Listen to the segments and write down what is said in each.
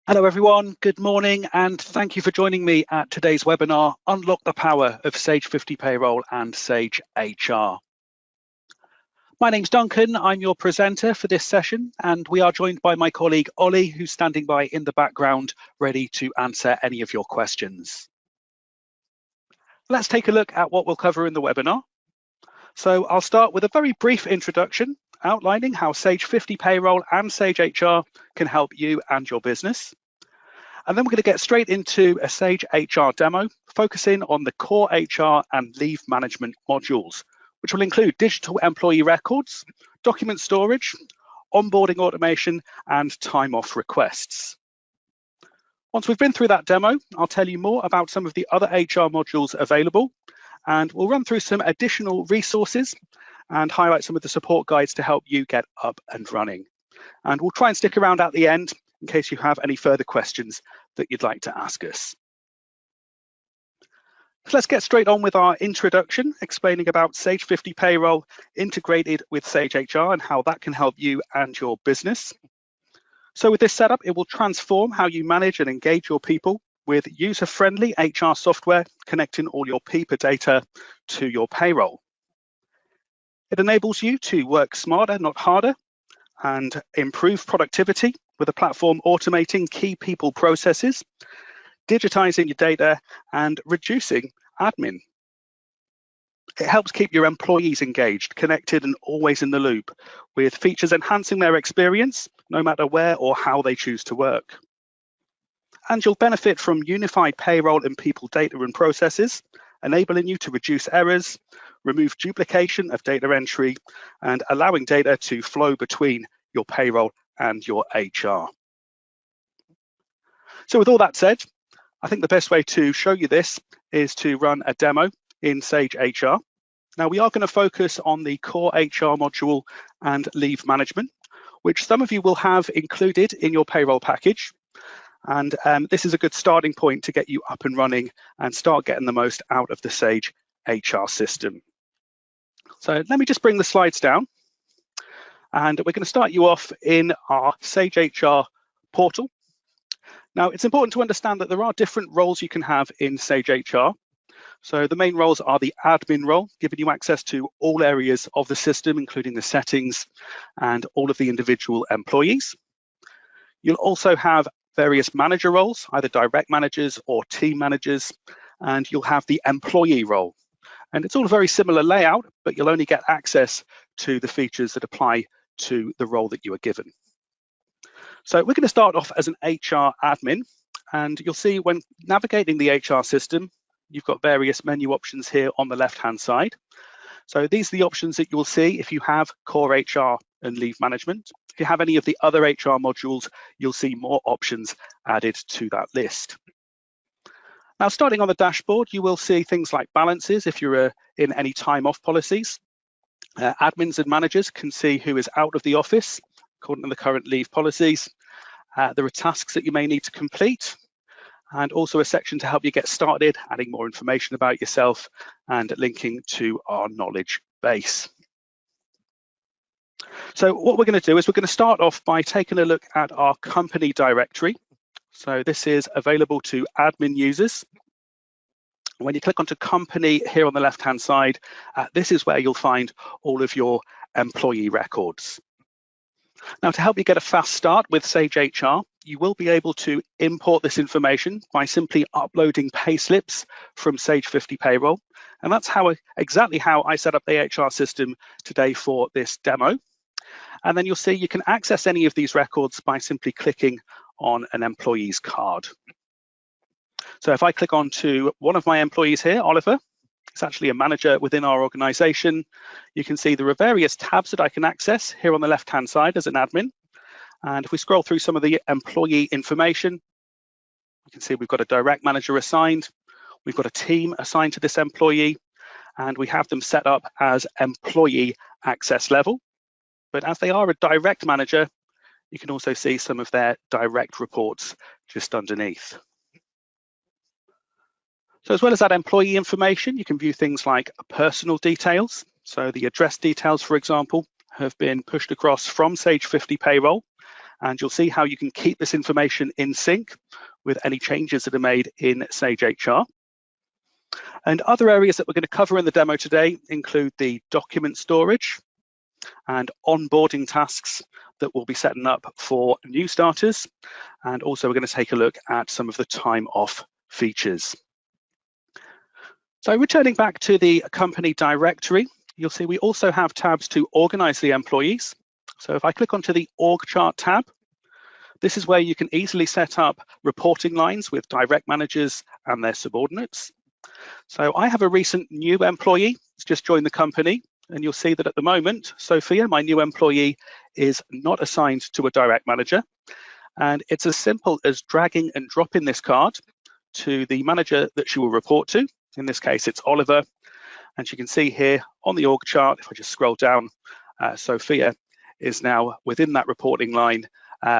Hello everyone, good morning and thank you for joining me at today's webinar, Unlock the Power of Sage 50 Payroll and Sage HR. My name's Duncan, I'm your presenter for this session and we are joined by my colleague Ollie, who's standing by in the background, ready to answer any of your questions. Let's take a look at what we'll cover in the webinar. So I'll start with a very brief introduction, outlining how Sage 50 Payroll and Sage HR can help you and your business. And then we're going to get straight into a Sage HR demo, focusing on the core HR and leave management modules, which will include digital employee records, document storage, onboarding automation, and time off requests. Once we've been through that demo, I'll tell you more about some of the other HR modules available, and we'll run through some additional resources and highlight some of the support guides to help you get up and running. And we'll try and stick around at the end in case you have any further questions that you'd like to ask us. So let's get straight on with our introduction, explaining about Sage 50 Payroll integrated with Sage HR and how that can help you and your business. So with this setup, it will transform how you manage and engage your people with user-friendly HR software, connecting all your people data to your payroll. It enables you to work smarter, not harder, and improve productivity with a platform automating key people processes, digitizing your data, and reducing admin. It helps keep your employees engaged, connected, and always in the loop, with features enhancing their experience, no matter where or how they choose to work. And you'll benefit from unified payroll and people data and processes, enabling you to reduce errors, remove duplication of data entry, and allowing data to flow between your payroll and your HR. So with all that said, I think the best way to show you this is to run a demo in Sage HR. Now we are going to focus on the core HR module and leave management, which some of you will have included in your payroll package. And this is a good starting point to get you up and running and start getting the most out of the Sage HR system. So let me just bring the slides down. And we're going to start you off in our Sage HR portal. Now, it's important to understand that there are different roles you can have in Sage HR. So the main roles are the admin role, giving you access to all areas of the system, including the settings and all of the individual employees. You'll also have various manager roles, either direct managers or team managers, and you'll have the employee role. And it's all a very similar layout, but you'll only get access to the features that apply to the role that you are given. So we're going to start off as an HR admin, and you'll see when navigating the HR system, you've got various menu options here on the left-hand side. So these are the options that you will see if you have core HR and leave management. If you have any of the other HR modules, you'll see more options added to that list. Now, starting on the dashboard, you will see things like balances if you're in any time off policies. Admins and managers can see who is out of the office according to the current leave policies. There are tasks that you may need to complete, and also a section to help you get started, adding more information about yourself and linking to our knowledge base. So what we're going to do is we're going to start off by taking a look at our company directory. So this is available to admin users. When you click onto company here on the left-hand side, this is where you'll find all of your employee records. Now, to help you get a fast start with Sage HR, you will be able to import this information by simply uploading payslips from Sage 50 Payroll. And that's exactly how I set up the HR system today for this demo. And then you'll see you can access any of these records by simply clicking on an employee's card. So if I click on to one of my employees here, Oliver, it's actually a manager within our organization. You can see there are various tabs that I can access here on the left-hand side as an admin. And if we scroll through some of the employee information, you can see we've got a direct manager assigned. We've got a team assigned to this employee, and we have them set up as employee access level. But as they are a direct manager, you can also see some of their direct reports just underneath. So as well as that employee information, you can view things like personal details. So the address details, for example, have been pushed across from Sage 50 Payroll, and you'll see how you can keep this information in sync with any changes that are made in Sage HR. And other areas that we're going to cover in the demo today include the document storage and onboarding tasks that we'll be setting up for new starters. And also we're going to take a look at some of the time off features. So returning back to the company directory, you'll see we also have tabs to organize the employees. So if I click onto the org chart tab, this is where you can easily set up reporting lines with direct managers and their subordinates. So I have a recent new employee who's just joined the company, and you'll see that at the moment, Sophia, my new employee, is not assigned to a direct manager. And it's as simple as dragging and dropping this card to the manager that she will report to. In this case, it's Oliver. And you can see here on the org chart, if I just scroll down, Sophia is now within that reporting line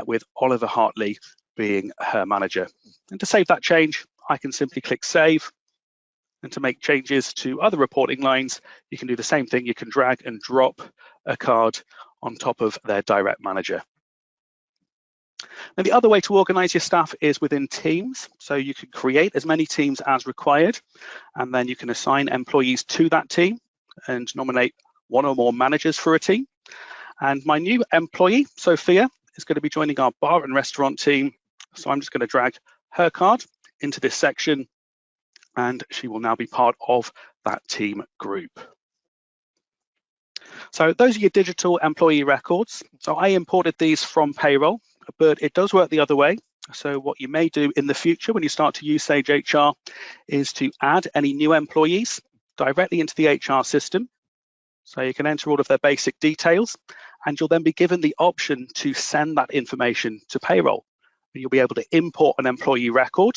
with Oliver Hartley being her manager. And to save that change, I can simply click Save. And to make changes to other reporting lines, you can do the same thing. You can drag and drop a card on top of their direct manager. Now, the other way to organize your staff is within teams. So you can create as many teams as required, and then you can assign employees to that team and nominate one or more managers for a team. And my new employee, Sophia, is going to be joining our bar and restaurant team. So I'm just going to drag her card into this section, and she will now be part of that team group. So those are your digital employee records. So I imported these from Payroll, but it does work the other way. So what you may do in the future when you start to use Sage HR is to add any new employees directly into the HR system. So you can enter all of their basic details, and you'll then be given the option to send that information to Payroll. You'll be able to import an employee record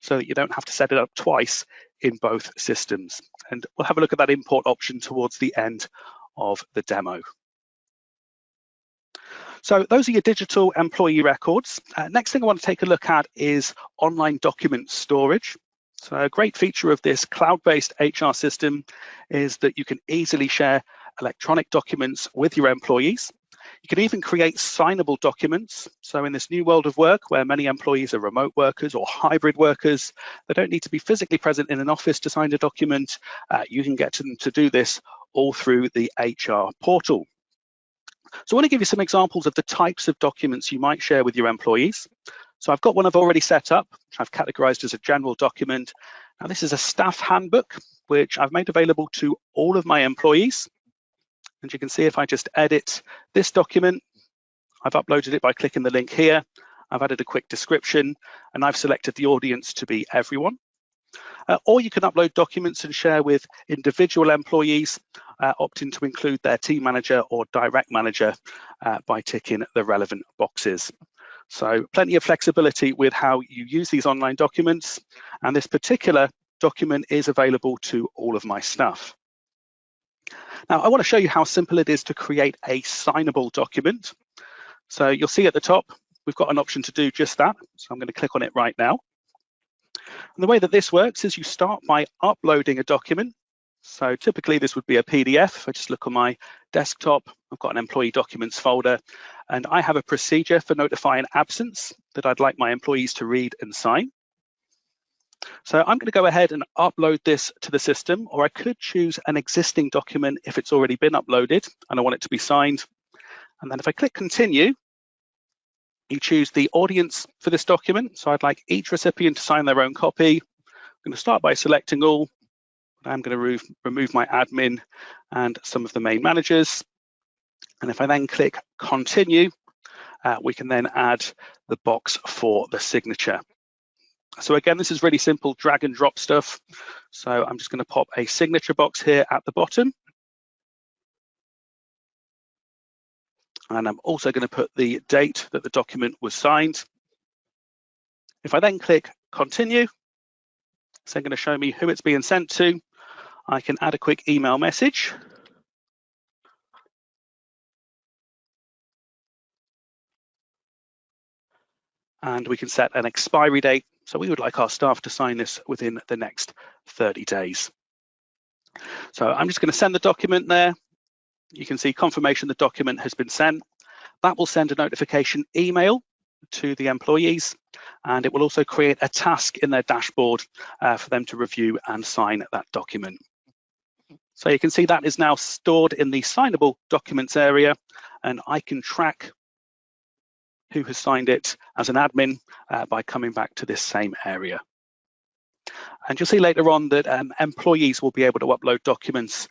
so that you don't have to set it up twice in both systems. And we'll have a look at that import option towards the end of the demo. So those are your digital employee records. Next thing I want to take a look at is online document storage. So a great feature of this cloud-based HR system is that you can easily share electronic documents with your employees. You can even create signable documents. So in this new world of work where many employees are remote workers or hybrid workers, they don't need to be physically present in an office to sign a document. You can get them to do this all through the HR portal. So I want to give you some examples of the types of documents you might share with your employees. So I've got one I've already set up, which I've categorized as a general document. Now this is a staff handbook, which I've made available to all of my employees. And you can see if I just edit this document, I've uploaded it by clicking the link here. I've added a quick description, and I've selected the audience to be everyone. Or you can upload documents and share with individual employees, opting to include their team manager or direct manager by ticking the relevant boxes. So plenty of flexibility with how you use these online documents, and this particular document is available to all of my staff. Now, I want to show you how simple it is to create a signable document. So you'll see at the top, we've got an option to do just that. So I'm going to click on it right now. And the way that this works is you start by uploading a document. So typically this would be a PDF. If I just look on my desktop, I've got an employee documents folder, and I have a procedure for notifying absence that I'd like my employees to read and sign. So I'm going to go ahead and upload this to the system, or I could choose an existing document if it's already been uploaded and I want it to be signed. And then if I click continue, you choose the audience for this document. So I'd like each recipient to sign their own copy. I'm going to start by selecting all. I'm going to remove my admin and some of the main managers. And if I then click continue, we can then add the box for the signature. So again, this is really simple drag and drop stuff. So I'm just going to pop a signature box here at the bottom. And I'm also going to put the date that the document was signed. If I then click continue, it's then going to show me who it's being sent to. I can add a quick email message. And we can set an expiry date. So we would like our staff to sign this within the next 30 days. So I'm just going to send the document there. You can see confirmation the document has been sent. that will send a notification email to the employees, and it will also create a task in their dashboard for them to review and sign that document. So you can see that is now stored in the signable documents area, and I can track who has signed it as an admin by coming back to this same area. And you'll see later on that employees will be able to upload documents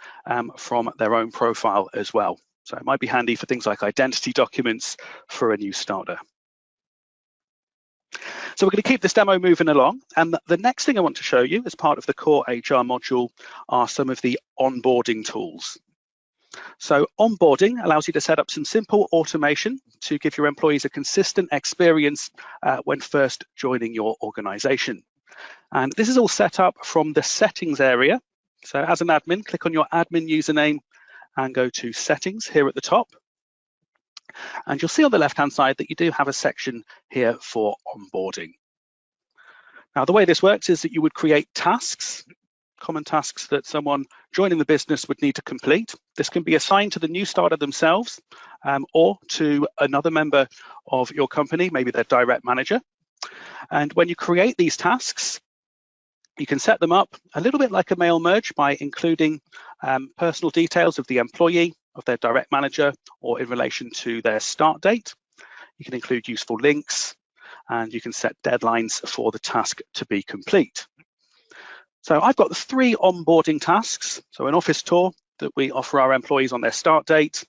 from their own profile as well. So it might be handy for things like identity documents for a new starter. So we're going to keep this demo moving along. And the next thing I want to show you as part of the core HR module are some of the onboarding tools. So onboarding allows you to set up some simple automation to give your employees a consistent experience when first joining your organization. And this is all set up from the settings area. So as an admin, click on your admin username and go to settings here at the top. And you'll see on the left-hand side that you do have a section here for onboarding. Now, the way this works is that you would create tasks, common tasks that someone joining the business would need to complete. This can be assigned to the new starter themselves or to another member of your company, maybe their direct manager. And when you create these tasks, you can set them up a little bit like a mail merge by including personal details of the employee, of their direct manager, or in relation to their start date. You can include useful links, and you can set deadlines for the task to be complete. So I've got the 3 onboarding tasks. So an office tour that we offer our employees on their start date.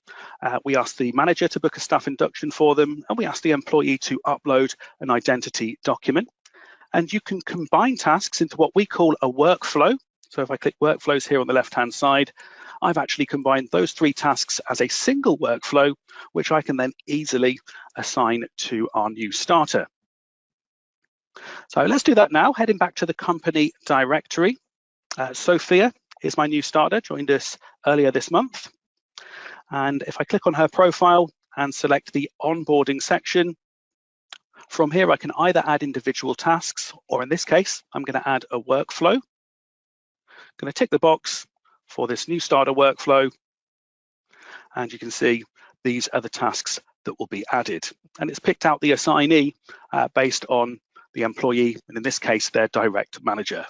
We ask the manager to book a staff induction for them, and we ask the employee to upload an identity document. And you can combine tasks into what we call a workflow. So if I click workflows here on the left-hand side, I've actually combined those 3 tasks as a single workflow, which I can then easily assign to our new starter. So let's do that now, heading back to the company directory. Sophia is my new starter, joined us earlier this month. And if I click on her profile and select the onboarding section, from here I can either add individual tasks, or in this case, I'm going to add a workflow. I'm going to tick the box for this new starter workflow, and you can see these are the tasks that will be added. And it's picked out the assignee based on the employee, and in this case, their direct manager.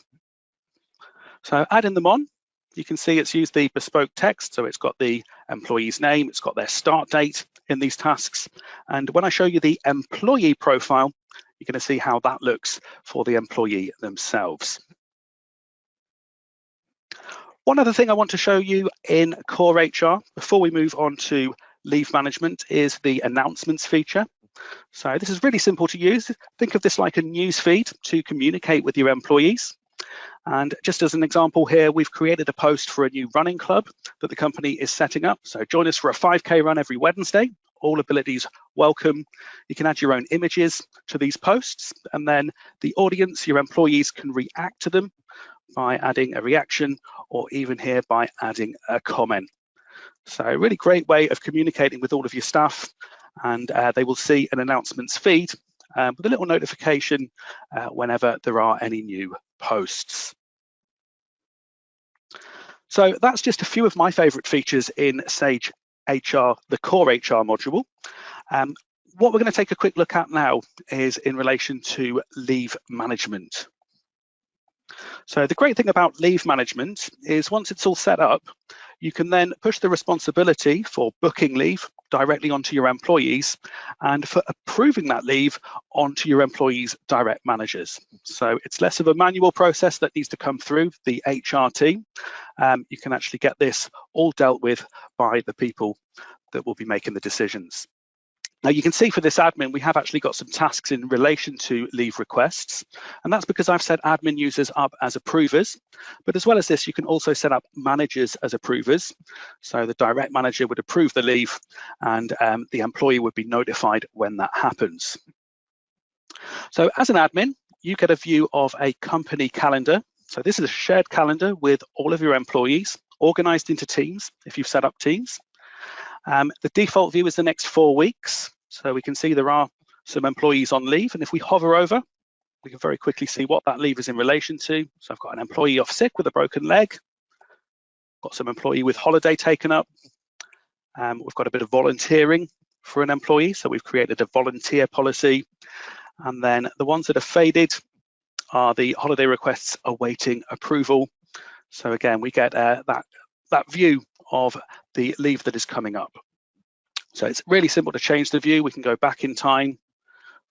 So adding them on, you can see it's used the bespoke text. So it's got the employee's name, it's got their start date in these tasks. And when I show you the employee profile, you're going to see how that looks for the employee themselves. One other thing I want to show you in Core HR before we move on to leave management is the announcements feature. So this is really simple to use. Think of this like a news feed to communicate with your employees. And just as an example here, we've created a post for a new running club that the company is setting up. So join us for a 5K run every Wednesday. All abilities welcome. You can add your own images to these posts, and then the audience, your employees, can react to them by adding a reaction, or even here by adding a comment. So a really great way of communicating with all of your staff, and they will see an announcements feed with a little notification whenever there are any new posts. So that's just a few of my favorite features in Sage HR, the core HR module. What we're going to take a quick look at now is in relation to leave management. So the great thing about leave management is once it's all set up, you can then push the responsibility for booking leave directly onto your employees, and for approving that leave onto your employees' direct managers. So it's less of a manual process that needs to come through the HR team. You can actually get this all dealt with by the people that will be making the decisions. Now you can see for this admin, we have actually got some tasks in relation to leave requests, and that's because I've set admin users up as approvers. But as well as this, you can also set up managers as approvers. So the direct manager would approve the leave, and the employee would be notified when that happens. So as an admin, you get a view of a company calendar. So this is a shared calendar with all of your employees, organized into teams if you've set up teams. The default view is the next 4 weeks. So we can see there are some employees on leave. And if we hover over, we can very quickly see what that leave is in relation to. So I've got an employee off sick with a broken leg. Got some employee with holiday taken up. We've got a bit of volunteering for an employee. So we've created a volunteer policy. And then the ones that are faded are the holiday requests awaiting approval. So again, we get that view of the leave that is coming up. So it's really simple to change the view. We can go back in time,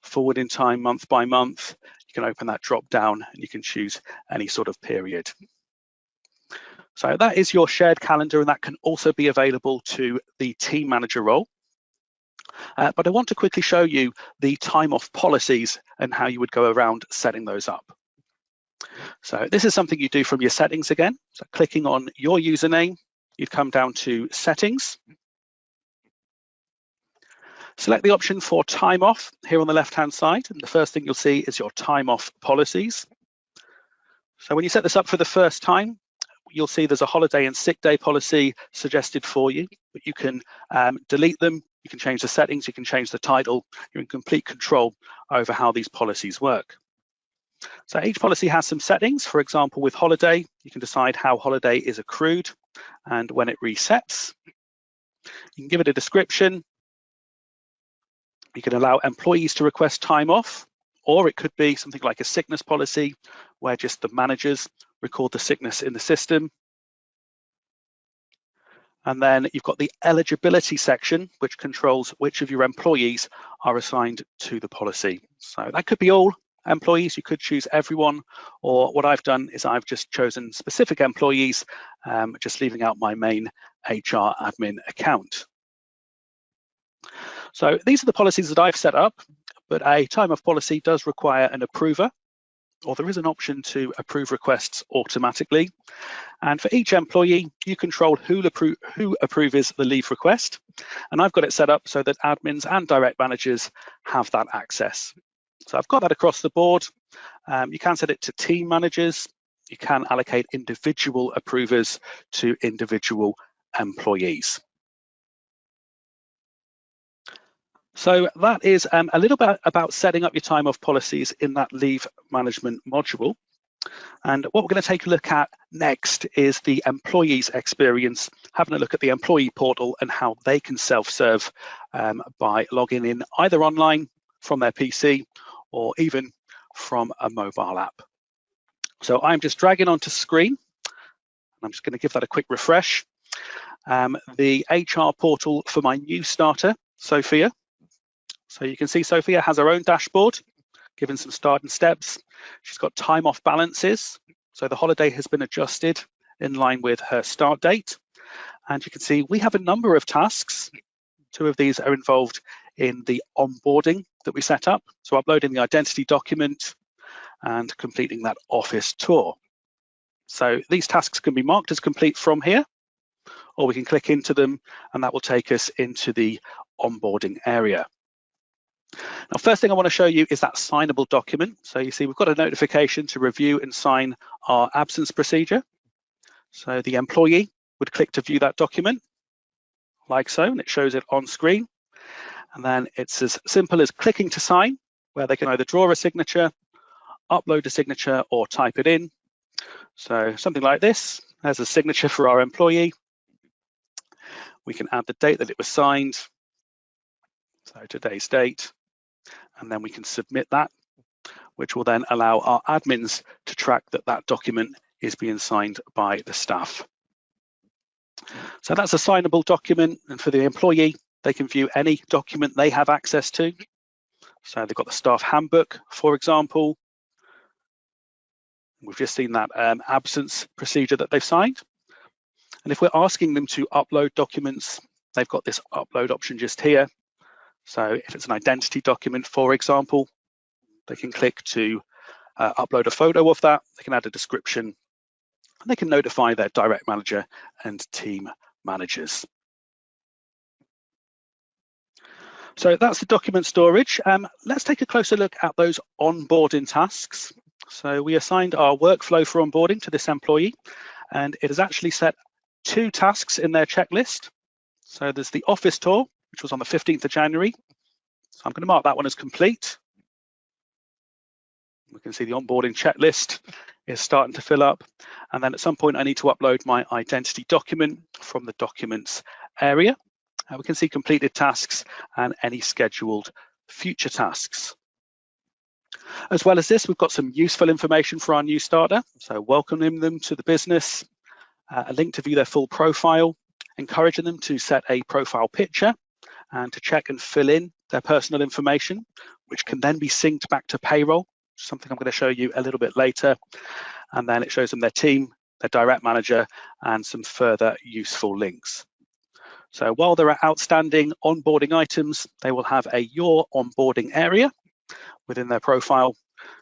forward in time, month by month. You can open that drop down and you can choose any sort of period. So that is your shared calendar, and that can also be available to the team manager role. But I want to quickly show you the time off policies and how you would go around setting those up. So this is something you do from your settings again. So clicking on your username, you'd come down to settings. Select the option for time off here on the left-hand side, and the first thing you'll see is your time off policies. So when you set this up for the first time, you'll see there's a holiday and sick day policy suggested for you, but you can delete them, you can change the settings, you can change the title. You're in complete control over how these policies work. So each policy has some settings. For example, with holiday, you can decide how holiday is accrued and when it resets. You can give it a description. You can allow employees to request time off, or it could be something like a sickness policy where just the managers record the sickness in the system. And then you've got the eligibility section, which controls which of your employees are assigned to the policy. So that could be all employees. You could choose everyone, or what I've done is I've just chosen specific employees, just leaving out my main HR admin account. So these are the policies that I've set up, but a time off policy does require an approver, or there is an option to approve requests automatically. And for each employee, you control who approves the leave request. And I've got it set up so that admins and direct managers have that access. So I've got that across the board. You can set it to team managers. You can allocate individual approvers to individual employees. So that is a little bit about setting up your time off policies in that leave management module. And what we're going to take a look at next is the employee's experience, having a look at the employee portal and how they can self-serve by logging in either online from their PC or even from a mobile app. So I'm just dragging onto screen. I'm just going to give that a quick refresh. The HR portal for my new starter, Sophia. So you can see Sophia has her own dashboard, given some start and steps. She's got time off balances. So the holiday has been adjusted in line with her start date. And you can see we have a number of tasks. 2 of these are involved in the onboarding that we set up. So uploading the identity document and completing that office tour. So these tasks can be marked as complete from here, or we can click into them and that will take us into the onboarding area. Now, first thing I want to show you is that signable document. So you see we've got a notification to review and sign our absence procedure. So the employee would click to view that document, like so, and it shows it on screen. And then it's as simple as clicking to sign, where they can either draw a signature, upload a signature, or type it in. So something like this, there's a signature for our employee. We can add the date that it was signed, so today's date, and then we can submit that, which will then allow our admins to track that that document is being signed by the staff. So that's a signable document, and for the employee, they can view any document they have access to. So they've got the staff handbook, for example. We've just seen that absence procedure that they've signed. And if we're asking them to upload documents, they've got this upload option just here. So if it's an identity document, for example, they can click to upload a photo of that. They can add a description, and they can notify their direct manager and team managers. So that's the document storage. Let's take a closer look at those onboarding tasks. So we assigned our workflow for onboarding to this employee, and it has actually set 2 tasks in their checklist. So there's the office tour, which was on the 15th of January. So I'm going to mark that one as complete. We can see the onboarding checklist is starting to fill up. And then at some point, I need to upload my identity document from the documents area. We can see completed tasks and any scheduled future tasks. As well as this, we've got some useful information for our new starter. So welcoming them to the business, a link to view their full profile, encouraging them to set a profile picture and to check and fill in their personal information, which can then be synced back to payroll, something I'm going to show you a little bit later. And then it shows them their team, their direct manager, and some further useful links. So while there are outstanding onboarding items, they will have a Your Onboarding area within their profile.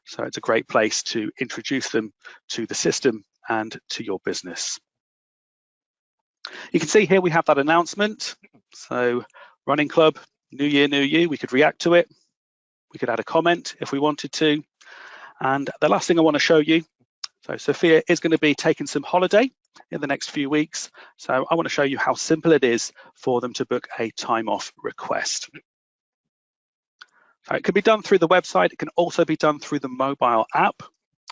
So it's a great place to introduce them to the system and to your business. You can see here we have that announcement. So Running Club, New Year, New You, we could react to it. We could add a comment if we wanted to. And the last thing I want to show you, so Sophia is going to be taking some holiday in the next few weeks. So I want to show you how simple it is for them to book a time off request. So it can be done through the website. It can also be done through the mobile app.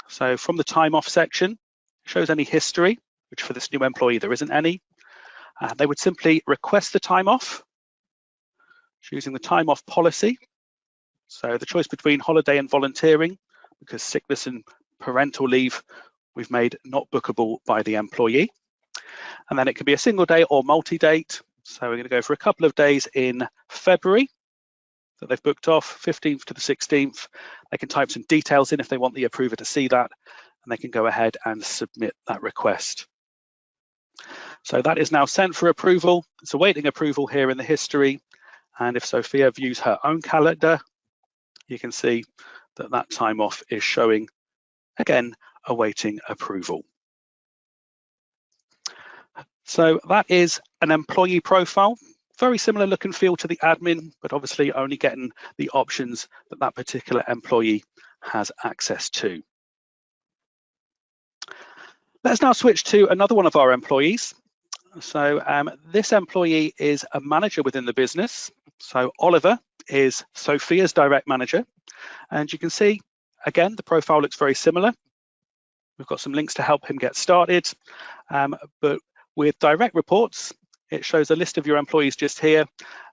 So from the time off section, it shows any history, which for this new employee, there isn't any. They would simply request the time off, choosing the time off policy. So the choice between holiday and volunteering, because sickness and parental leave we've made not bookable by the employee. And then it can be a single day or multi-date. So we're going to go for a couple of days in February that they've booked off, 15th to the 16th. They can type some details in if they want the approver to see that, and they can go ahead and submit that request. So that is now sent for approval. It's awaiting approval here in the history. And if Sophia views her own calendar, you can see that that time off is showing, again, awaiting approval. So that is an employee profile, very similar look and feel to the admin, but obviously only getting the options that that particular employee has access to. Let's now switch to another one of our employees. So this employee is a manager within the business. So Oliver is Sophia's direct manager. And you can see, again, the profile looks very similar. We've got some links to help him get started. But with direct reports, it shows a list of your employees just here,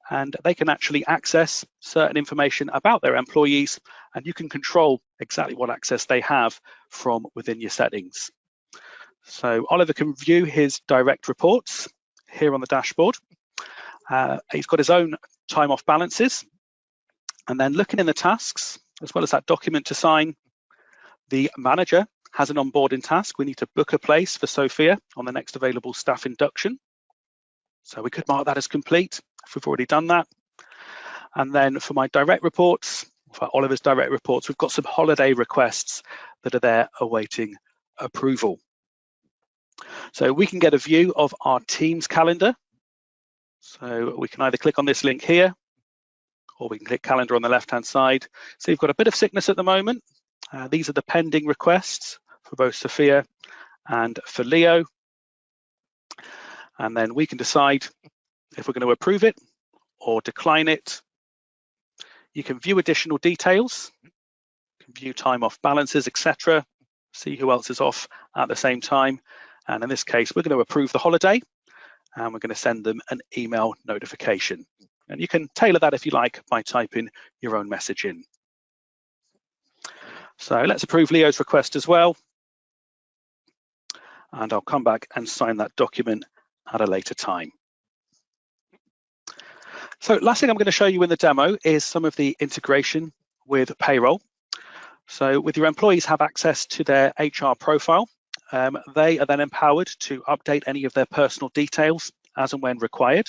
and they can actually access certain information about their employees, and you can control exactly what access they have from within your settings. So Oliver can view his direct reports here on the dashboard. He's got his own time off balances, and then looking in the tasks, as well as that document to sign, the manager has an onboarding task. We need to book a place for Sophia on the next available staff induction. So we could mark that as complete if we've already done that. And then for my direct reports, for Oliver's direct reports, we've got some holiday requests that are there awaiting approval. So we can get a view of our team's calendar. So we can either click on this link here, or we can click calendar on the left-hand side. So you've got a bit of sickness at the moment. These are the pending requests for both Sophia and for Leo. And then we can decide if we're going to approve it or decline it. You can view additional details, you can view time off balances, etc. See who else is off at the same time. And in this case, we're going to approve the holiday, and we're going to send them an email notification. And you can tailor that if you like by typing your own message in. So let's approve Leo's request as well. And I'll come back and sign that document at a later time. So last thing I'm going to show you in the demo is some of the integration with payroll. So with your employees have access to their HR profile, they are then empowered to update any of their personal details as and when required.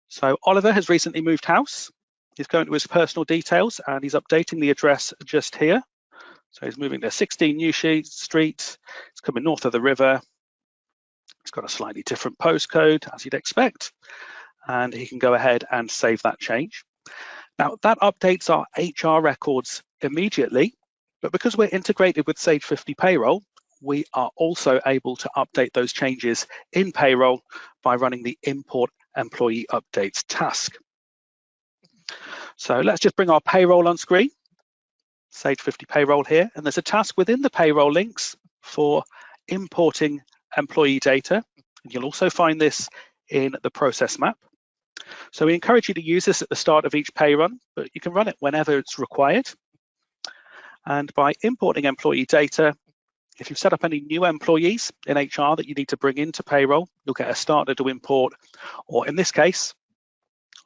So Oliver has recently moved house. He's going to his personal details and he's updating the address just here. So he's moving to 16 New Street. It's coming north of the river. It's got a slightly different postcode, as you'd expect, and he can go ahead and save that change. Now, that updates our HR records immediately, but because we're integrated with Sage 50 Payroll, we are also able to update those changes in Payroll by running the Import Employee Updates task. So let's just bring our payroll on screen. Sage 50 Payroll here, and there's a task within the payroll links for importing employee data. And you'll also find this in the process map. So we encourage you to use this at the start of each pay run, but you can run it whenever it's required. And by importing employee data, if you've set up any new employees in HR that you need to bring into payroll, you'll get a starter to import, or in this case,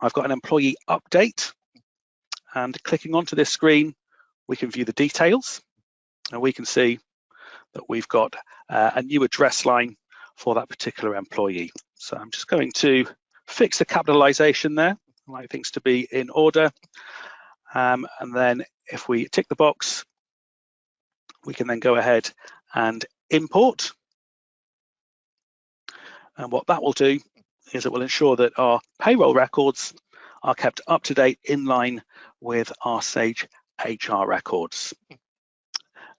I've got an employee update, and clicking onto this screen, we can view the details, and we can see that we've got a new address line for that particular employee. So I'm just going to fix the capitalization there. I like things to be in order. And then if we tick the box, we can then go ahead and import. And what that will do is it will ensure that our payroll records are kept up to date in line with our Sage HR records.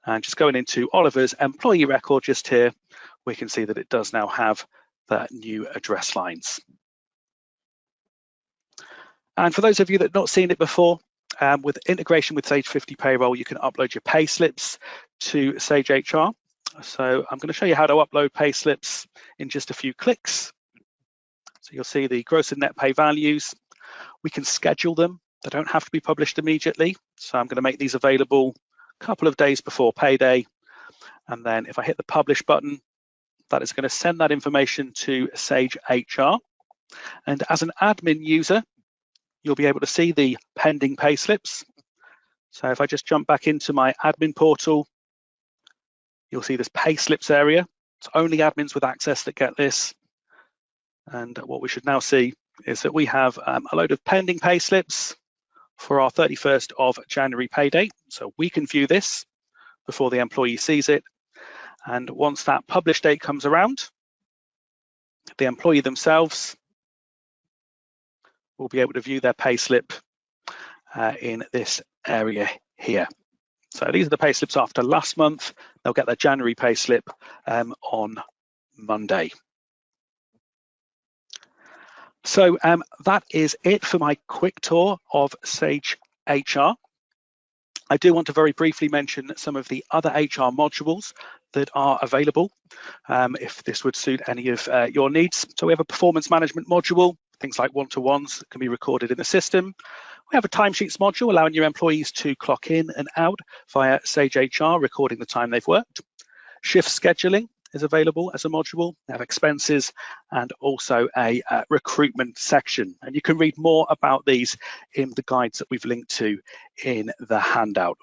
And just going into Oliver's employee record just here, we can see that it does now have that new address lines. And for those of you that have not seen it before, with integration with Sage 50 Payroll, you can upload your pay slips to Sage HR. So I'm going to show you how to upload pay slips in just a few clicks. So you'll see the gross and net pay values. We can schedule them. They don't have to be published immediately. So I'm going to make these available a couple of days before payday. And then if I hit the publish button, that is going to send that information to Sage HR. And as an admin user, you'll be able to see the pending pay slips. So if I just jump back into my admin portal, you'll see this pay slips area. It's only admins with access that get this. And what we should now see is that we have a load of pending pay slips for our 31st of January pay date. So we can view this before the employee sees it. And once that publish date comes around, the employee themselves will be able to view their pay slip in this area here. So these are the pay slips after last month. They'll get their January pay slip on Monday. So that is it for my quick tour of Sage HR. I do want to very briefly mention some of the other HR modules that are available if this would suit any of your needs. So we have a performance management module, things like one-to-ones that can be recorded in the system. We have a timesheets module allowing your employees to clock in and out via Sage HR, recording the time they've worked. Shift scheduling is available as a module. We have expenses and also a recruitment section. And you can read more about these in the guides that we've linked to in the handout.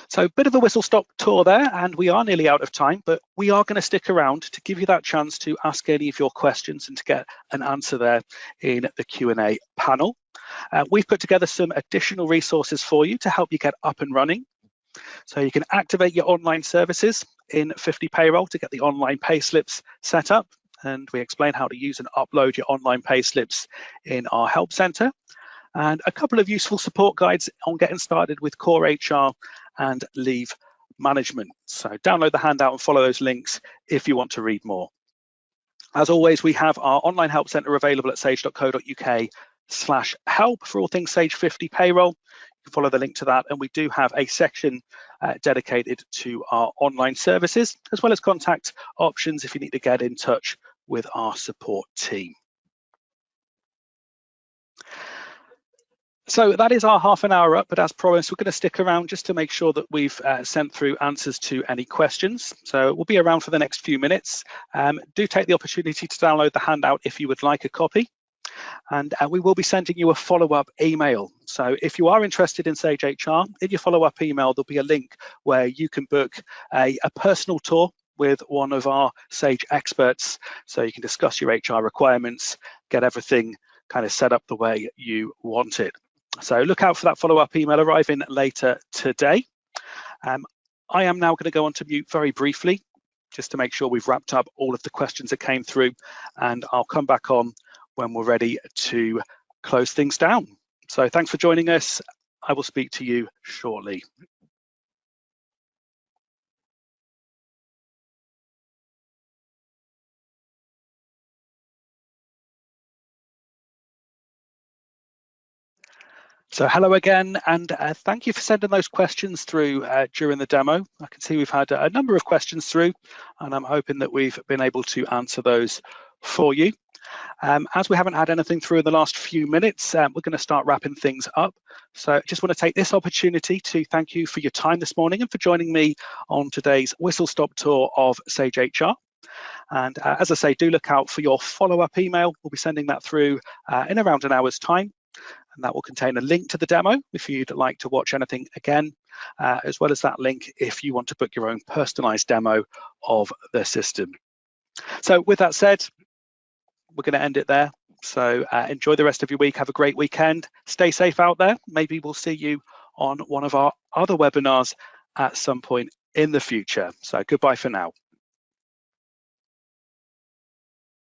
So a bit of a whistle-stop tour there, and we are nearly out of time, but we are going to stick around to give you that chance to ask any of your questions and to get an answer there in the Q&A panel. We've put together some additional resources for you to help you get up and running. So you can activate your online services in 50 Payroll to get the online pay slips set up. And we explain how to use and upload your online pay slips in our help center. And a couple of useful support guides on getting started with core HR and leave management. So download the handout and follow those links if you want to read more. As always, we have our online help center available at sage.co.uk/help for all things Sage 50 Payroll. You can follow the link to that, and we do have a section dedicated to our online services, as well as contact options if you need to get in touch with our support team. So that is our half an hour up, but as promised, we're going to stick around just to make sure that we've sent through answers to any questions. So we'll be around for the next few minutes. Do take the opportunity to download the handout if you would like a copy. And we will be sending you a follow-up email. So if you are interested in Sage HR, in your follow-up email, there'll be a link where you can book a personal tour with one of our Sage experts. So you can discuss your HR requirements, get everything kind of set up the way you want it. So look out for that follow-up email arriving later today. I am now going to go on to mute very briefly, just to make sure we've wrapped up all of the questions that came through, and I'll come back on when we're ready to close things down. So thanks for joining us. I will speak to you shortly. So hello again, and thank you for sending those questions through during the demo. I can see we've had a number of questions through, and I'm hoping that we've been able to answer those for you. As we haven't had anything through in the last few minutes, we're going to start wrapping things up. So I just want to take this opportunity to thank you for your time this morning and for joining me on today's whistle-stop tour of Sage HR. And as I say, do look out for your follow-up email. We'll be sending that through in around an hour's time. And that will contain a link to the demo if you'd like to watch anything again, as well as that link if you want to book your own personalized demo of the system. So with that said, we're going to end it there. So enjoy the rest of your week. Have a great weekend. Stay safe out there. Maybe we'll see you on one of our other webinars at some point in the future. So goodbye for now.